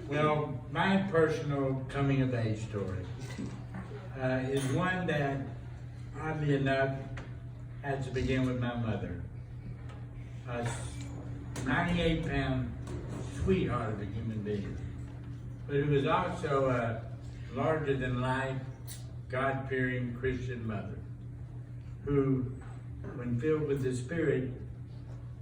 Well, my personal coming of age story is one that, oddly enough, had to begin with my mother. A 98-pound sweetheart of a human being, but it was also a larger-than-life, God-fearing Christian mother who, when filled with the Spirit,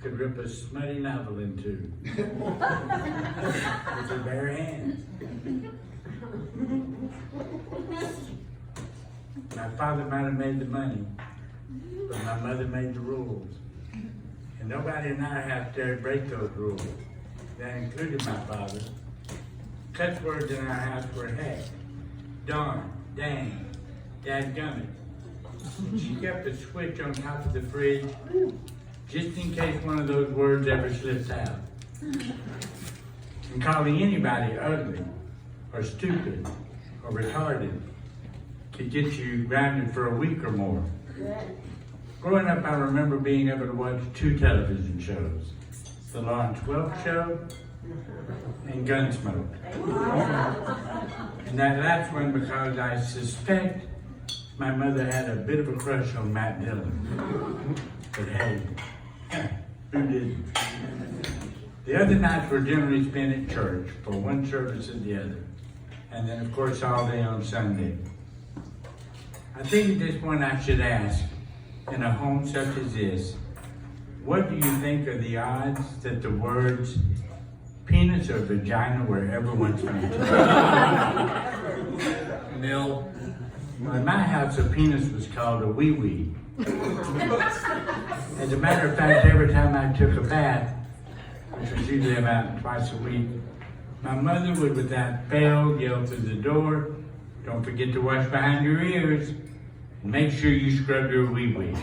could rip a smutty novel in two with her bare hands. My father might have made the money, but my mother made the rules. And nobody in our house dared break those rules. That included my father. Cuss words in our house were heck, darn, dang, dadgummit. And she kept a switch on top of the fridge just in case one of those words ever slips out. And calling anybody ugly or stupid or retarded could get you grounded for a week or more. Growing up, I remember being able to watch two television shows, The Lawrence Welk Show and Gunsmoke. And that last one because I suspect my mother had a bit of a crush on Matt Dillon. But hey, who didn't? The other nights were generally spent at church for one service and the other. And then of course all day on Sunday. I think at this point I should ask, in a home such as this, what do you think are the odds that the words penis or vagina were ever once mentioned? Nil. In my house, a penis was called a wee-wee. As a matter of fact, every time I took a bath, which was usually about twice a week, my mother would, without fail, yell through the door, "Don't forget to wash behind your ears, and make sure you scrub your wee-wee."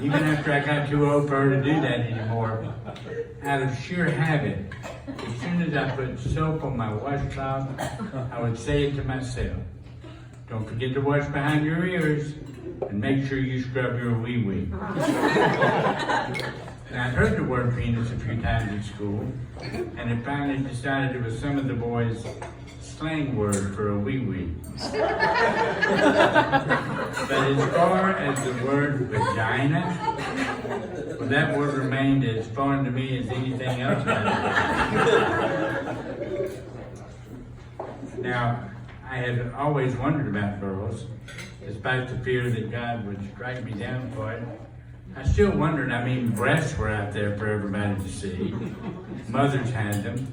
Even after I got too old for her to do that anymore, out of sheer habit, as soon as I put soap on my washcloth, I would say it to myself. "Don't forget to wash behind your ears, and make sure you scrub your wee-wee." And I'd heard the word penis a few times at school, and had finally decided it was some of the boys' slang word for a wee-wee. But as far as the word vagina, well, that word remained as foreign to me as anything else. Now, I had always wondered about girls, despite the fear that God would strike me down for it. I still wondered, breasts were out there for everybody to see. Mothers had them.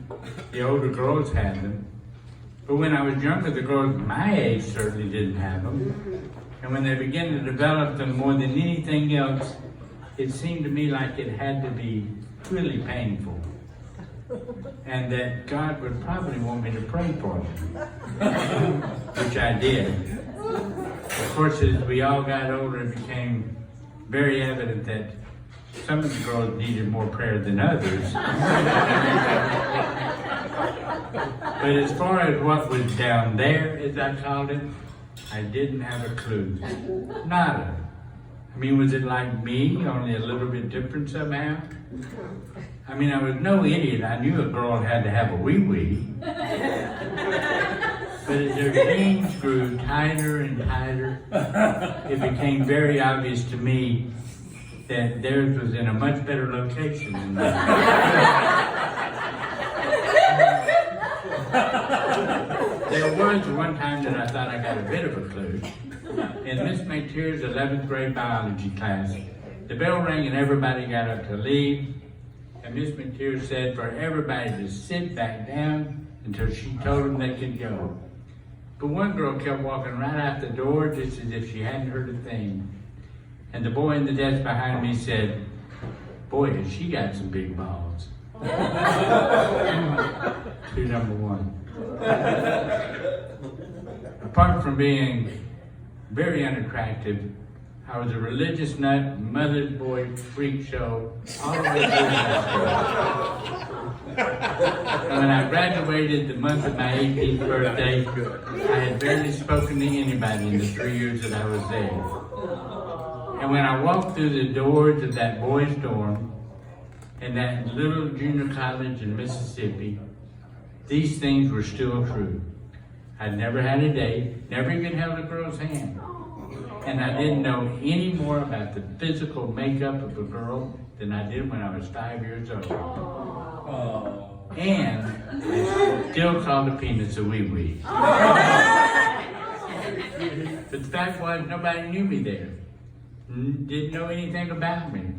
The older girls had them. But when I was younger, the girls my age certainly didn't have them. And when they began to develop them more than anything else, it seemed to me like it had to be really painful. And that God would probably want me to pray for them, which I did. Of course, as we all got older, it became very evident that some of the girls needed more prayer than others. But as far as what was down there, as I called it, I didn't have a clue. Nada. Was it like me, only a little bit different somehow? I was no idiot. I knew a girl had to have a wee-wee. But as their jeans grew tighter and tighter, it became very obvious to me that theirs was in a much better location than mine. There was one time that I thought I got a bit of a clue. In Miss McTeer's 11th grade biology class, the bell rang and everybody got up to leave. And Miss McTeer said for everybody to sit back down until she told them they could go. But one girl kept walking right out the door just as if she hadn't heard a thing. And the boy in the desk behind me said, "Boy, has she got some big balls." Clue number one. Apart from being very unattractive, I was a religious nut, mother's boy, freak show, all the way through high school. And when I graduated the month of my 18th birthday, I had barely spoken to anybody in the 3 years that I was there. And when I walked through the doors of that boys' dorm in that little junior college in Mississippi, these things were still true. I'd never had a date, never even held a girl's hand. And I didn't know any more about the physical makeup of a girl than I did when I was 5 years old. And I still called a penis a wee-wee. But the fact was, nobody knew me there. Didn't know anything about me.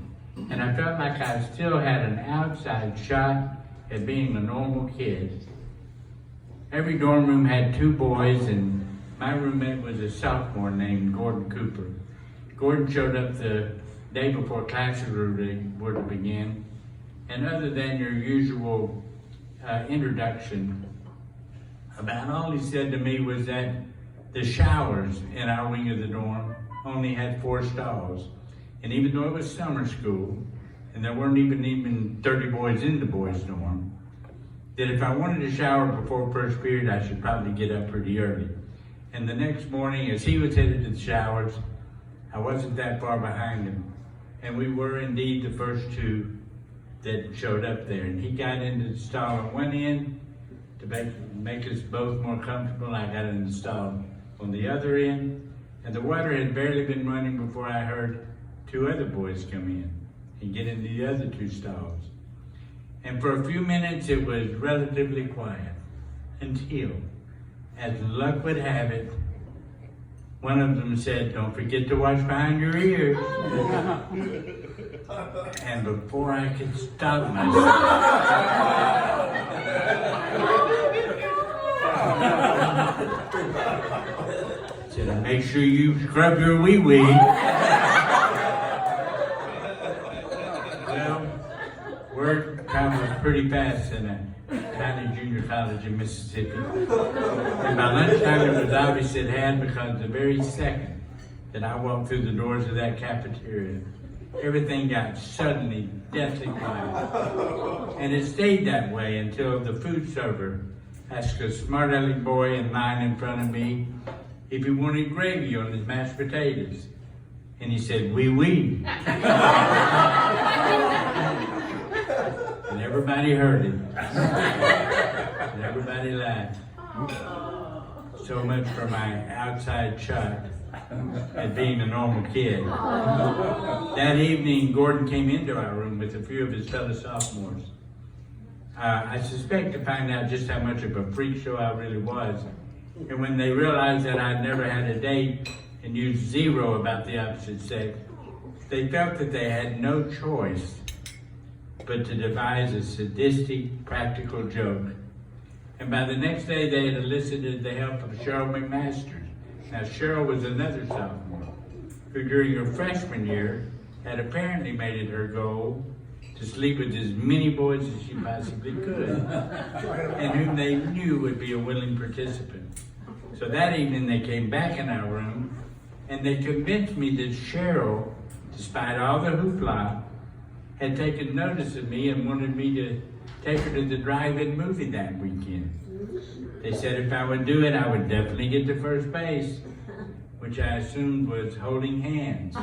And I felt like I still had an outside shot at being a normal kid. Every dorm room had 2 boys, and my roommate was a sophomore named Gordon Cooper. Gordon showed up the day before classes were to begin, and other than your usual introduction, about all he said to me was that the showers in our wing of the dorm only had 4 stalls. And even though it was summer school, and there weren't even 30 boys in the boys' dorm, that if I wanted to shower before first period, I should probably get up pretty early. And the next morning, as he was headed to the showers, I wasn't that far behind him. And we were indeed the first 2 that showed up there. And he got into the stall on one end to make us both more comfortable. I got in the stall on the other end. And the water had barely been running before I heard 2 other boys come in and get into the other 2 stalls. And for a few minutes, it was relatively quiet until, as luck would have it, one of them said, "Don't forget to watch behind your ears." And before I could stop myself, I said, "Make sure you scrub your wee-wee." Well, word travels pretty fast in a tiny junior college in Mississippi. And by lunchtime it was obvious it had, because the very second that I walked through the doors of that cafeteria, everything got suddenly deathly quiet. And it stayed that way until the food server asked a smart-aleck boy in line in front of me if he wanted gravy on his mashed potatoes. And he said, "Oui, oui." And everybody heard it. And everybody laughed. So much for my outside shot at being a normal kid. That evening, Gordon came into our room with a few of his fellow sophomores. I suspect to find out just how much of a freak show I really was. And when they realized that I'd never had a date and used 0 about the opposite sex, they felt that they had no choice but to devise a sadistic, practical joke. And by the next day, they had elicited the help of Cheryl McMaster. Now, Cheryl was another sophomore who, during her freshman year, had apparently made it her goal to sleep with as many boys as she possibly could, and whom they knew would be a willing participant. So that evening, they came back in our room, and they convinced me that Cheryl, despite all the hoopla, had taken notice of me and wanted me to take her to the drive-in movie that weekend. They said if I would do it, I would definitely get to first base, which I assumed was holding hands.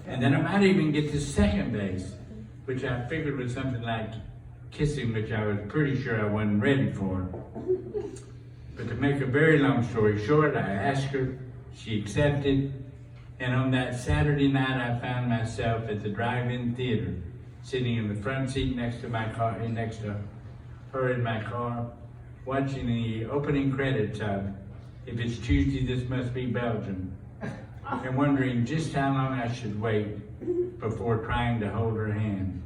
And then I might even get to second base, which I figured was something like kissing, which I was pretty sure I wasn't ready for. But to make a very long story short, I asked her, she accepted, and on that Saturday night, I found myself at the drive-in theater, sitting in the front seat next to her in my car, watching the opening credits of "If It's Tuesday, This Must Be Belgium," and wondering just how long I should wait before trying to hold her hand.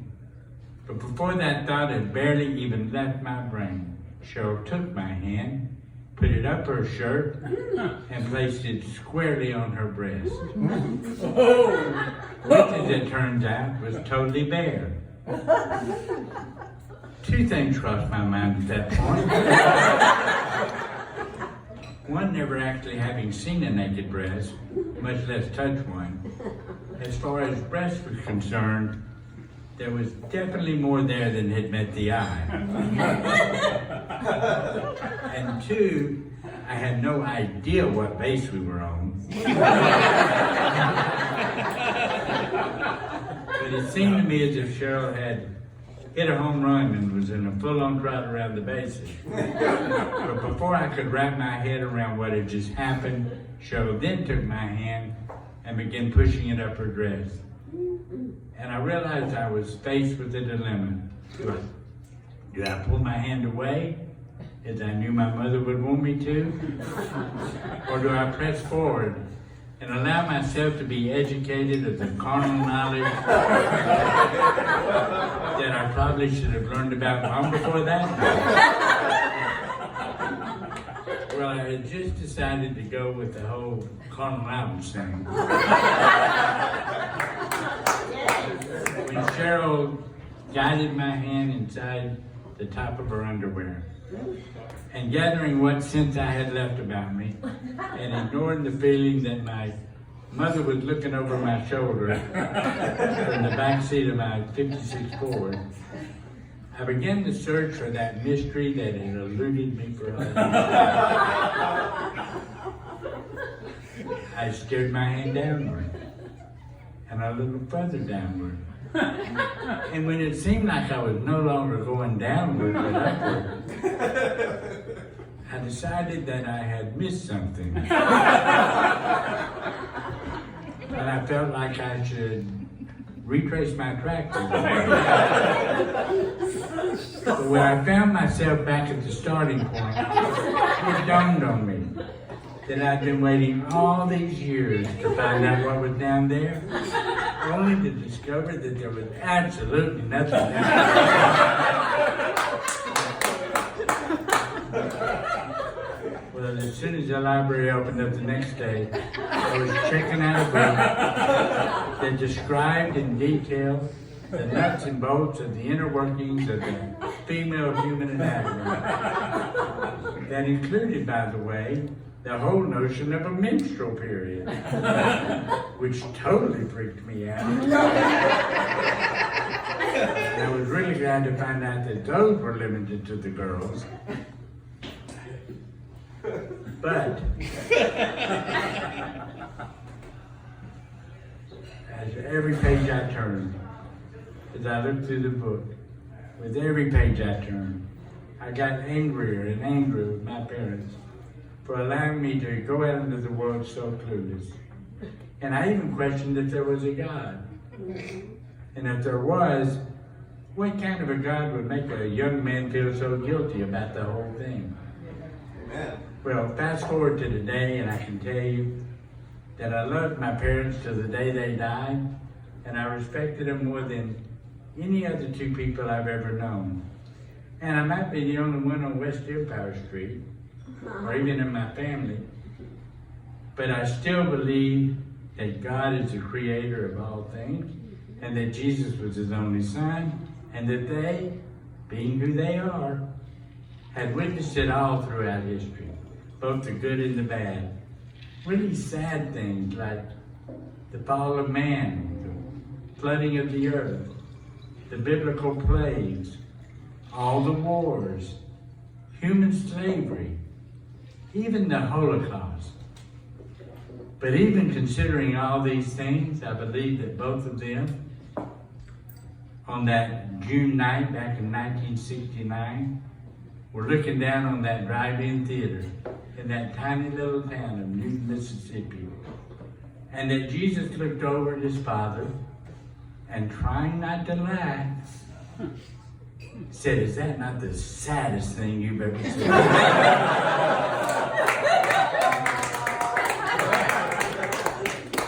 But before that thought had barely even left my brain, Cheryl took my hand, put it up her shirt, and placed it squarely on her breast, which, as it turns out, was totally bare. 2 things crossed my mind at that point. one never actually having seen a naked breast, much less touch one. As far as breast was concerned, there was definitely more there than had met the eye. And two, I had no idea what base we were on. But it seemed to me as if Cheryl had hit a home run and was in a full-on trot around the bases. But before I could wrap my head around what had just happened, Cheryl then took my hand and began pushing it up her dress. And I realized I was faced with a dilemma. Do I pull my hand away, as I knew my mother would want me to? Or do I press forward and allow myself to be educated of the carnal knowledge that I probably should have learned about long before that? Well, I had just decided to go with the whole carnal knowledge thing. When Cheryl guided my hand inside the top of her underwear, and gathering what sense I had left about me, and ignoring the feeling that my mother was looking over my shoulder in the back seat of my '56 Ford, I began to search for that mystery that had eluded me for a while. I steered my hand downward, and a little further downward. And when it seemed like I was no longer going downward but upward, I decided that I had missed something. And I felt like I should retrace my tracks. But when I found myself back at the starting point, it dawned on me that I'd been waiting all these years to find out what was down there, only to discover that there was absolutely nothing down there. Well, as soon as the library opened up the next day, I was checking out a book that described in detail the nuts and bolts of the inner workings of the female human anatomy. That included, by the way, the whole notion of a menstrual period, which totally freaked me out. And I was really glad to find out that those were limited to the girls. But as every page I turned, as I looked through the book, with every page I turned, I got angrier and angrier with my parents for allowing me to go out into the world so clueless. And I even questioned if there was a God. And if there was, what kind of a God would make a young man feel so guilty about the whole thing? Amen. Well, fast forward to today, and I can tell you that I loved my parents till the day they died, and I respected them more than any other two people I've ever known. And I might be the only one on West Empire Street, or even in my family, but I still believe that God is the creator of all things, and that Jesus was his only son, and that they, being who they are, had witnessed it all throughout history, both the good and the bad. Really sad things like the fall of man, the flooding of the earth, the biblical plagues, all the wars, human slavery, even the Holocaust. But even considering all these things, I believe that both of them, on that June night back in 1969, were looking down on that drive-in theater in that tiny little town of Newton, Mississippi. And that Jesus looked over at his Father and, trying not to laugh, said, "Is that not the saddest thing you've ever seen?"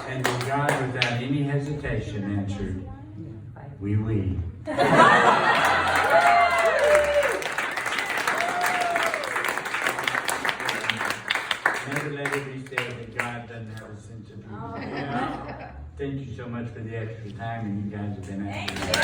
And that God, without any hesitation, answered, "Oui, oui." Never let it be said that God doesn't have a sense of humor. Thank you so much for the extra time, and you guys have been excellent.